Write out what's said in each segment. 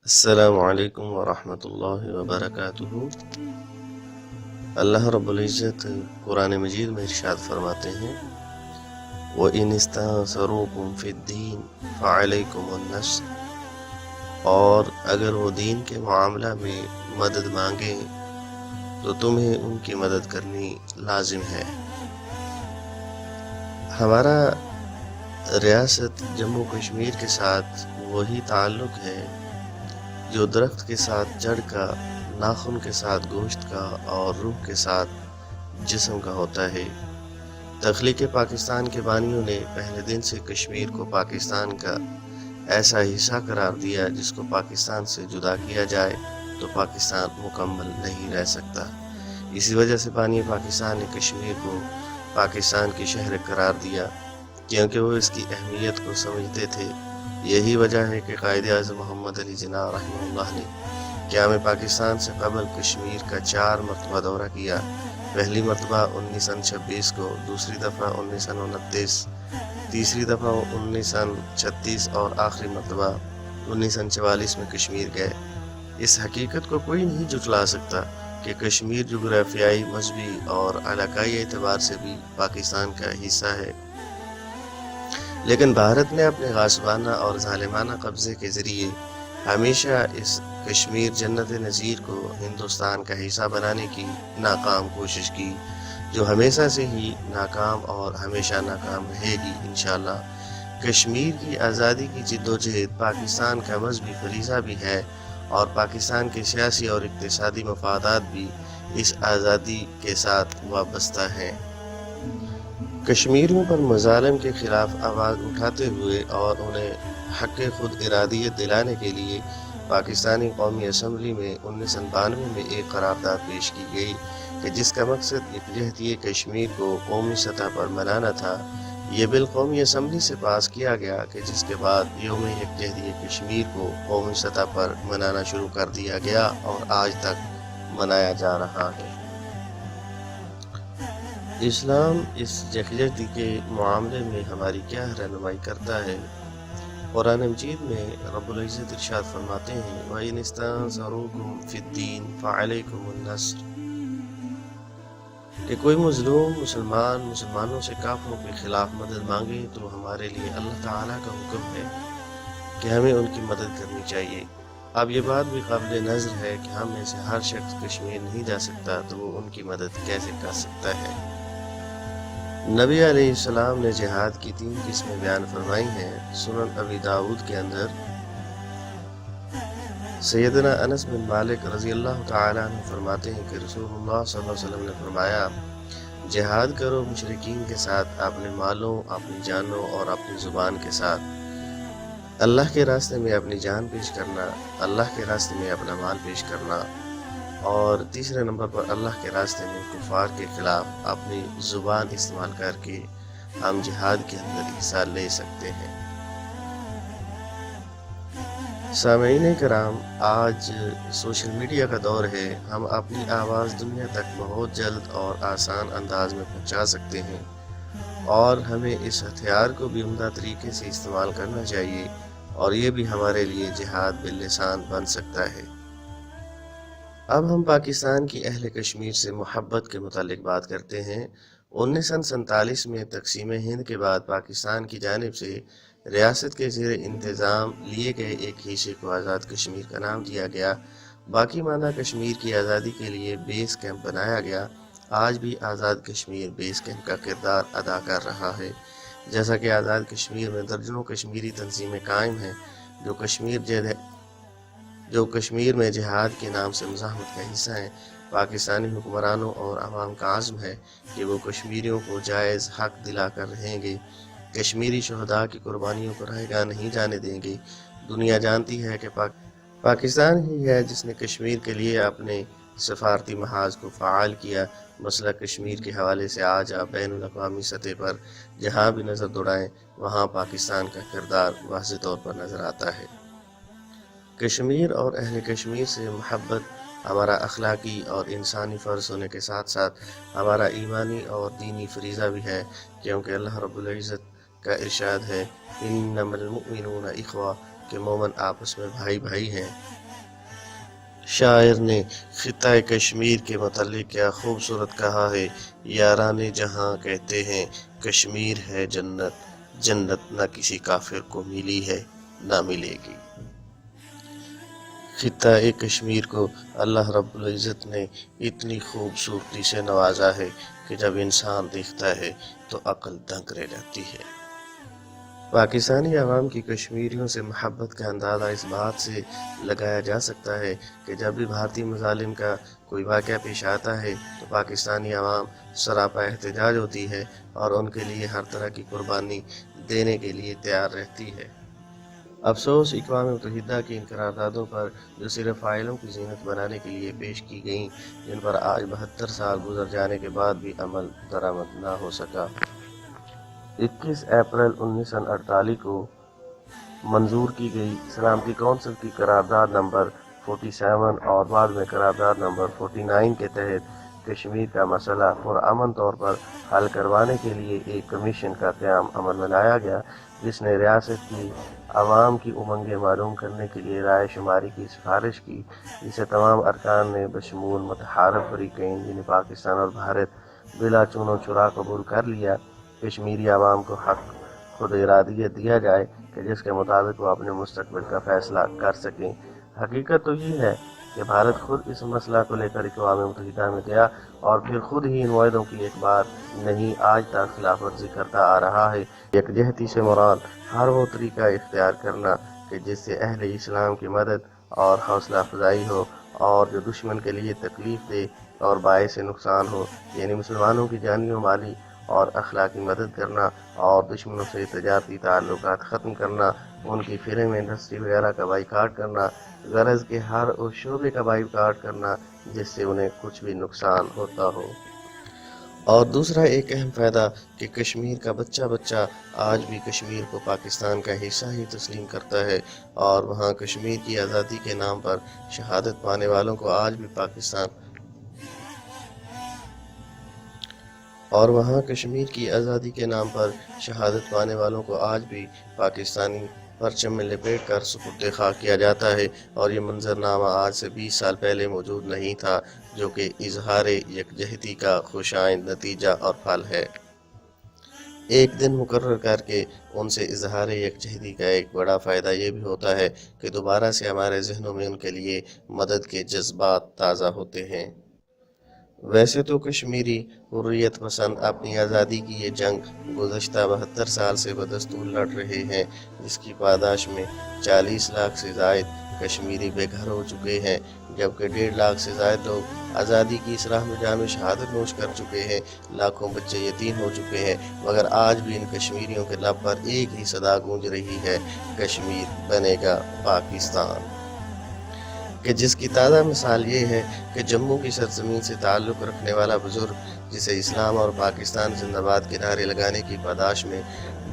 السلام علیکم ورحمۃ اللہ وبرکاتہ۔ اللہ رب العزت قرآن مجید میں ارشاد فرماتے ہیں وَإِنِ اسْتَنصَرُوكُمْ فِي الدِّينِ فَعَلَيْكُمُ النَّصْرُ، اور اگر وہ دین کے معاملہ میں مدد مانگیں تو تمہیں ان کی مدد کرنی لازم ہے۔ ہمارا ریاست جموں کشمیر کے ساتھ وہی تعلق ہے جو درخت کے ساتھ جڑ کا، ناخن کے ساتھ گوشت کا اور روح کے ساتھ جسم کا ہوتا ہے۔ تخلیق پاکستان کے بانیوں نے پہلے دن سے کشمیر کو پاکستان کا ایسا حصہ قرار دیا جس کو پاکستان سے جدا کیا جائے تو پاکستان مکمل نہیں رہ سکتا۔ اسی وجہ سے بانی پاکستان نے کشمیر کو پاکستان کی شہر قرار دیا، کیونکہ وہ اس کی اہمیت کو سمجھتے تھے۔ یہی وجہ ہے کہ قائد اعظم محمد علی جناح رحمہ اللہ نے قیام پاکستان سے قبل کشمیر کا 4 مرتبہ دورہ کیا۔ پہلی مرتبہ 1926 کو، دوسری دفعہ 1929، تیسری دفعہ 1936 اور آخری مرتبہ 1944 میں کشمیر گئے۔ اس حقیقت کو کوئی نہیں جھٹلا سکتا کہ کشمیر جغرافیائی، مذہبی اور علاقائی اعتبار سے بھی پاکستان کا حصہ ہے، لیکن بھارت نے اپنے غاصبانہ اور ظالمانہ قبضے کے ذریعے ہمیشہ اس کشمیر جنت نظیر کو ہندوستان کا حصہ بنانے کی ناکام کوشش کی، جو ہمیشہ سے ہی ناکام اور ہمیشہ ناکام رہے گی انشاءاللہ۔ کشمیر کی آزادی کی جدوجہد پاکستان کا مذہبی فریضہ بھی ہے، اور پاکستان کے سیاسی اور اقتصادی مفادات بھی اس آزادی کے ساتھ وابستہ ہیں۔ کشمیریوں پر مظالم کے خلاف آواز اٹھاتے ہوئے اور انہیں حق خود ارادیت دلانے کے لیے پاکستانی قومی اسمبلی میں 1992 میں ایک قرارداد پیش کی گئی کہ جس کا مقصد یکجہتی کشمیر کو قومی سطح پر منانا تھا۔ یہ بل قومی اسمبلی سے پاس کیا گیا کہ جس کے بعد یوم یکجہتی کشمیر کو قومی سطح پر منانا شروع کر دیا گیا اور آج تک منایا جا رہا ہے۔ اسلام اس یکجہتی کے معاملے میں ہماری کیا رہنمائی کرتا ہے؟ قرآن مجید میں رب العزت ارشاد فرماتے ہیں وَإِنِ اسْتَنصَرُوكُمْ فِي الدِّينِ فَعَلَيْكُمُ النَّصْرُ، کہ کوئی مظلوم مسلمانوں سے کافروں کے خلاف مدد مانگے تو ہمارے لیے اللہ تعالیٰ کا حکم ہے کہ ہمیں ان کی مدد کرنی چاہیے۔ اب یہ بات بھی قابل نظر ہے کہ ہم میں سے ہر شخص کشمیر نہیں جا سکتا تو وہ ان کی مدد کیسے کر سکتا ہے؟ نبی علیہ السلام نے جہاد کی 3 قسمیں بیان فرمائی ہیں۔ سنن ابی داؤد کے اندر سیدنا انس بن مالک رضی اللہ تعالیٰ عنہ فرماتے ہیں کہ رسول اللہ صلی اللہ علیہ وسلم نے فرمایا جہاد کرو مشرکین کے ساتھ، اپنے مالوں، اپنی جانوں اور اپنی زبان کے ساتھ۔ اللہ کے راستے میں اپنی جان پیش کرنا، اللہ کے راستے میں اپنا مال پیش کرنا، اور تیسرے نمبر پر اللہ کے راستے میں کفار کے خلاف اپنی زبان استعمال کر کے ہم جہاد کے اندر حصہ لے سکتے ہیں۔ سامعین کرام، آج سوشل میڈیا کا دور ہے۔ ہم اپنی آواز دنیا تک بہت جلد اور آسان انداز میں پہنچا سکتے ہیں، اور ہمیں اس ہتھیار کو بھی عمدہ طریقے سے استعمال کرنا چاہیے، اور یہ بھی ہمارے لیے جہاد باللسان بن سکتا ہے۔ اب ہم پاکستان کی اہل کشمیر سے محبت کے متعلق بات کرتے ہیں۔ 1947 میں تقسیم ہند کے بعد پاکستان کی جانب سے ریاست کے زیر انتظام لیے گئے ایک حصے کو آزاد کشمیر کا نام دیا گیا۔ باقی ماندہ کشمیر کی آزادی کے لیے بیس کیمپ بنایا گیا۔ آج بھی آزاد کشمیر بیس کیمپ کا کردار ادا کر رہا ہے، جیسا کہ آزاد کشمیر میں درجنوں کشمیری تنظیمیں قائم ہیں جو کشمیر میں جہاد کے نام سے مزاحمت کا حصہ ہیں۔ پاکستانی حکمرانوں اور عوام کا عزم ہے کہ وہ کشمیریوں کو جائز حق دلا کر رہیں گے، کشمیری شہداء کی قربانیوں کو رائے گاہ نہیں جانے دیں گے۔ دنیا جانتی ہے کہ پاکستان ہی ہے جس نے کشمیر کے لیے اپنے سفارتی محاذ کو فعال کیا۔ مسئلہ کشمیر کے حوالے سے آج آپ بین الاقوامی سطح پر جہاں بھی نظر دوڑائیں وہاں پاکستان کا کردار واضح طور پر نظر آتا ہے۔ کشمیر اور اہل کشمیر سے محبت ہمارا اخلاقی اور انسانی فرض ہونے کے ساتھ ساتھ ہمارا ایمانی اور دینی فریضہ بھی ہے، کیونکہ اللہ رب العزت کا ارشاد ہے انما المؤمنون اخوہ، کہ مومن آپس میں بھائی بھائی ہیں۔ شاعر نے خطۂ کشمیر کے متعلق کیا خوبصورت کہا ہے، یاران جہاں کہتے ہیں کشمیر ہے جنت، جنت نہ کسی کافر کو ملی ہے نہ ملے گی۔ خطۂ کشمیر کو اللہ رب العزت نے اتنی خوبصورتی سے نوازا ہے کہ جب انسان دیکھتا ہے تو عقل دنگ رہ جاتی ہے۔ پاکستانی عوام کی کشمیریوں سے محبت کا اندازہ اس بات سے لگایا جا سکتا ہے کہ جب بھی بھارتی مظالم کا کوئی واقعہ پیش آتا ہے تو پاکستانی عوام سراپا احتجاج ہوتی ہے اور ان کے لیے ہر طرح کی قربانی دینے کے لیے تیار رہتی ہے۔ افسوس اقوام متحدہ کی ان قراردادوں پر جو صرف فائلوں کی زینت بنانے کے لیے پیش کی گئیں، جن پر آج 72 سال گزر جانے کے بعد بھی عمل درآمد نہ ہو سکا۔ 21 اپریل 1948 کو منظور کی گئی سلامتی کونسل کی قرارداد نمبر 47 اور بعد میں قرارداد نمبر 49 کے تحت کشمیر کا مسئلہ پرامن طور پر حل کروانے کے لیے ایک کمیشن کا قیام عمل میں لایا گیا، جس نے ریاست کی عوام کی امنگیں معلوم کرنے کے لیے رائے شماری کی سفارش کی، جسے تمام ارکان نے بشمول متحارب فریقین یعنی پاکستان اور بھارت بلا چون و چرا قبول کر لیا۔ کشمیری عوام کو حق خود ارادیت دیا جائے کہ جس کے مطابق وہ اپنے مستقبل کا فیصلہ کر سکیں۔ حقیقت تو یہ ہے کہ بھارت خود اس مسئلہ کو لے کر اقوام متحدہ میں گیا اور پھر خود ہی ان معاہدوں کی ایک بار نہیں آج تک خلاف ورزی کرتا آ رہا ہے۔ یکجہتی سے مراد ہر وہ طریقہ اختیار کرنا کہ جس سے اہل اسلام کی مدد اور حوصلہ افزائی ہو اور جو دشمن کے لیے تکلیف دہ اور باعث نقصان ہو، یعنی مسلمانوں کی جانی و مالی اور اخلاقی مدد کرنا اور دشمنوں سے تجارتی تعلقات ختم کرنا، ان کی فلم انڈسٹری وغیرہ کا بائیکاٹ کرنا، غرض کے ہر اس شعبے کا بائیکاٹ کرنا جس سے انہیں کچھ بھی نقصان ہوتا ہو۔ اور دوسرا ایک اہم فائدہ کہ کشمیر کا بچہ آج بھی کشمیر کو پاکستان کا حصہ ہی تسلیم کرتا ہے اور وہاں کشمیر کی آزادی کے نام پر شہادت پانے والوں کو آج بھی پاکستانی پرچم میں لپیٹ کر سپرد خاک کیا جاتا ہے، اور یہ منظرنامہ آج سے 20 سال پہلے موجود نہیں تھا، جو کہ اظہار یکجہتی کا خوشائند نتیجہ اور پھل ہے۔ ایک دن مقرر کر کے ان سے اظہار یکجہتی کا ایک بڑا فائدہ یہ بھی ہوتا ہے کہ دوبارہ سے ہمارے ذہنوں میں ان کے لیے مدد کے جذبات تازہ ہوتے ہیں۔ ویسے تو کشمیری حریت پسند اپنی آزادی کی یہ جنگ گزشتہ 72 سال سے بدستور لڑ رہے ہیں، جس کی پاداش میں 40 لاکھ سے زائد کشمیری بے گھر ہو چکے ہیں، جبکہ 1.5 لاکھ سے زائد لوگ آزادی کی اس راہ میں جام شہادت نوش کر چکے ہیں، لاکھوں بچے یتیم ہو چکے ہیں، مگر آج بھی ان کشمیریوں کے لب پر ایک ہی صدا گونج رہی ہے، کشمیر بنے گا پاکستان، کہ جس کی تازہ مثال یہ ہے کہ جموں کی سرزمین سے تعلق رکھنے والا بزرگ، جسے اسلام اور پاکستان زندہ باد کے نعرے لگانے کی پاداش میں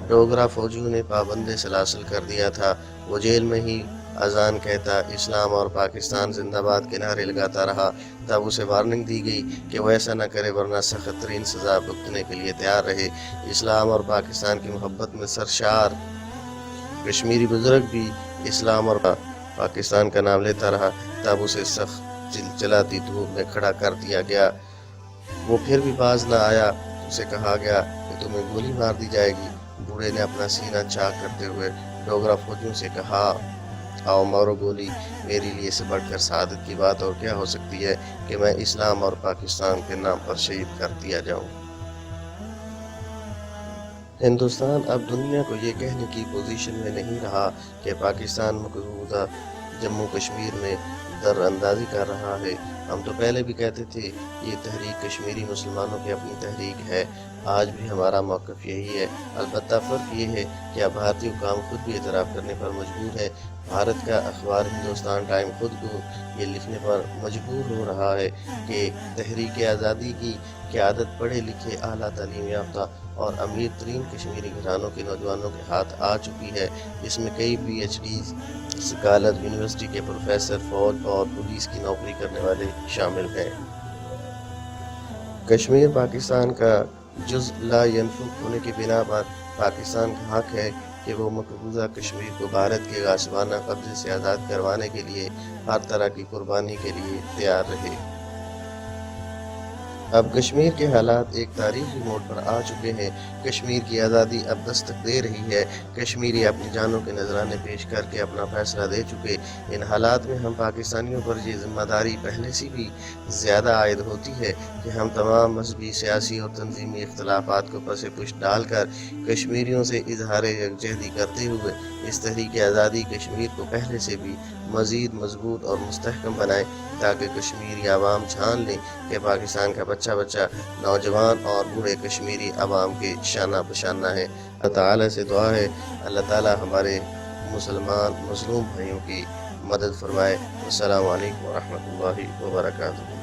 ڈوگرا فوجیوں نے پابند سلاسل کر دیا تھا، وہ جیل میں ہی اذان کہتا اسلام اور پاکستان زندہ باد کے نعرے لگاتا رہا۔ تب اسے وارننگ دی گئی کہ وہ ایسا نہ کرے ورنہ سخت ترین سزا بھگتنے کے لیے تیار رہے۔ اسلام اور پاکستان کی محبت میں سرشار کشمیری بزرگ بھی اسلام اور پاکستان کا نام لیتا رہا، تب اسے سخت چلچلاتی دھوپ میں کھڑا کر دیا گیا۔ وہ پھر بھی باز نہ آیا، اسے کہا گیا کہ تمہیں گولی مار دی جائے گی۔ بوڑھے نے اپنا سینہ چاک کرتے ہوئے ڈوگرا فوجیوں سے کہا، آؤ مارو گولی، میرے لیے سے بڑھ کر سعادت کی بات اور کیا ہو سکتی ہے کہ میں اسلام اور پاکستان کے نام پر شہید کر دیا جاؤں۔ ہندوستان اب دنیا کو یہ کہنے کی پوزیشن میں نہیں رہا کہ پاکستان مقبوضہ جموں کشمیر میں در اندازی کر رہا ہے۔ ہم تو پہلے بھی کہتے تھے یہ تحریک کشمیری مسلمانوں کی اپنی تحریک ہے، آج بھی ہمارا موقف یہی ہے۔ البتہ فرق یہ ہے کہ اب بھارتی حکام خود بھی اعتراف کرنے پر مجبور ہے۔ بھارت کا اخبار ہندوستان ٹائم خود کو یہ لکھنے پر مجبور ہو رہا ہے کہ تحریک آزادی کی قیادت پڑھے لکھے اعلیٰ تعلیم یافتہ اور امیر ترین کشمیری گھرانوں کے نوجوانوں کے ہاتھ آ چکی ہے، جس میں کئی P H Ds, scholar, university کے پروفیسر، فوج اور پولیس کی نوکری کرنے والے شامل ہیں۔ کشمیر پاکستان کا جز لا ینفک ہونے کی بنا پر پاکستان کا حق ہے کہ وہ مقبوضہ کشمیر کو بھارت کے غاصبانہ قبضے سے آزاد کروانے کے لیے ہر طرح کی قربانی کے لیے تیار رہے۔ اب کشمیر کے حالات ایک تاریخی موڑ پر آ چکے ہیں۔ کشمیر کی آزادی اب دستک دے رہی ہے۔ کشمیری اپنی جانوں کے نذرانے پیش کر کے اپنا فیصلہ دے چکے۔ ان حالات میں ہم پاکستانیوں پر یہ ذمہ داری پہلے سے بھی زیادہ عائد ہوتی ہے کہ ہم تمام مذہبی، سیاسی اور تنظیمی اختلافات کو پس پش ڈال کر کشمیریوں سے اظہار یکجہتی کرتے ہوئے اس تحریک آزادی کشمیر کو پہلے سے بھی مزید مضبوط اور مستحکم بنائیں، تاکہ کشمیری عوام جان لیں کہ پاکستان کا بچہ بچہ، نوجوان اور بوڑھے کشمیری عوام کے شانہ بشانہ ہیں۔ اللہ تعالیٰ سے دعا ہے اللہ تعالیٰ ہمارے مسلمان مظلوم بھائیوں کی مدد فرمائے۔ السلام علیکم ورحمۃ اللہ وبرکاتہ۔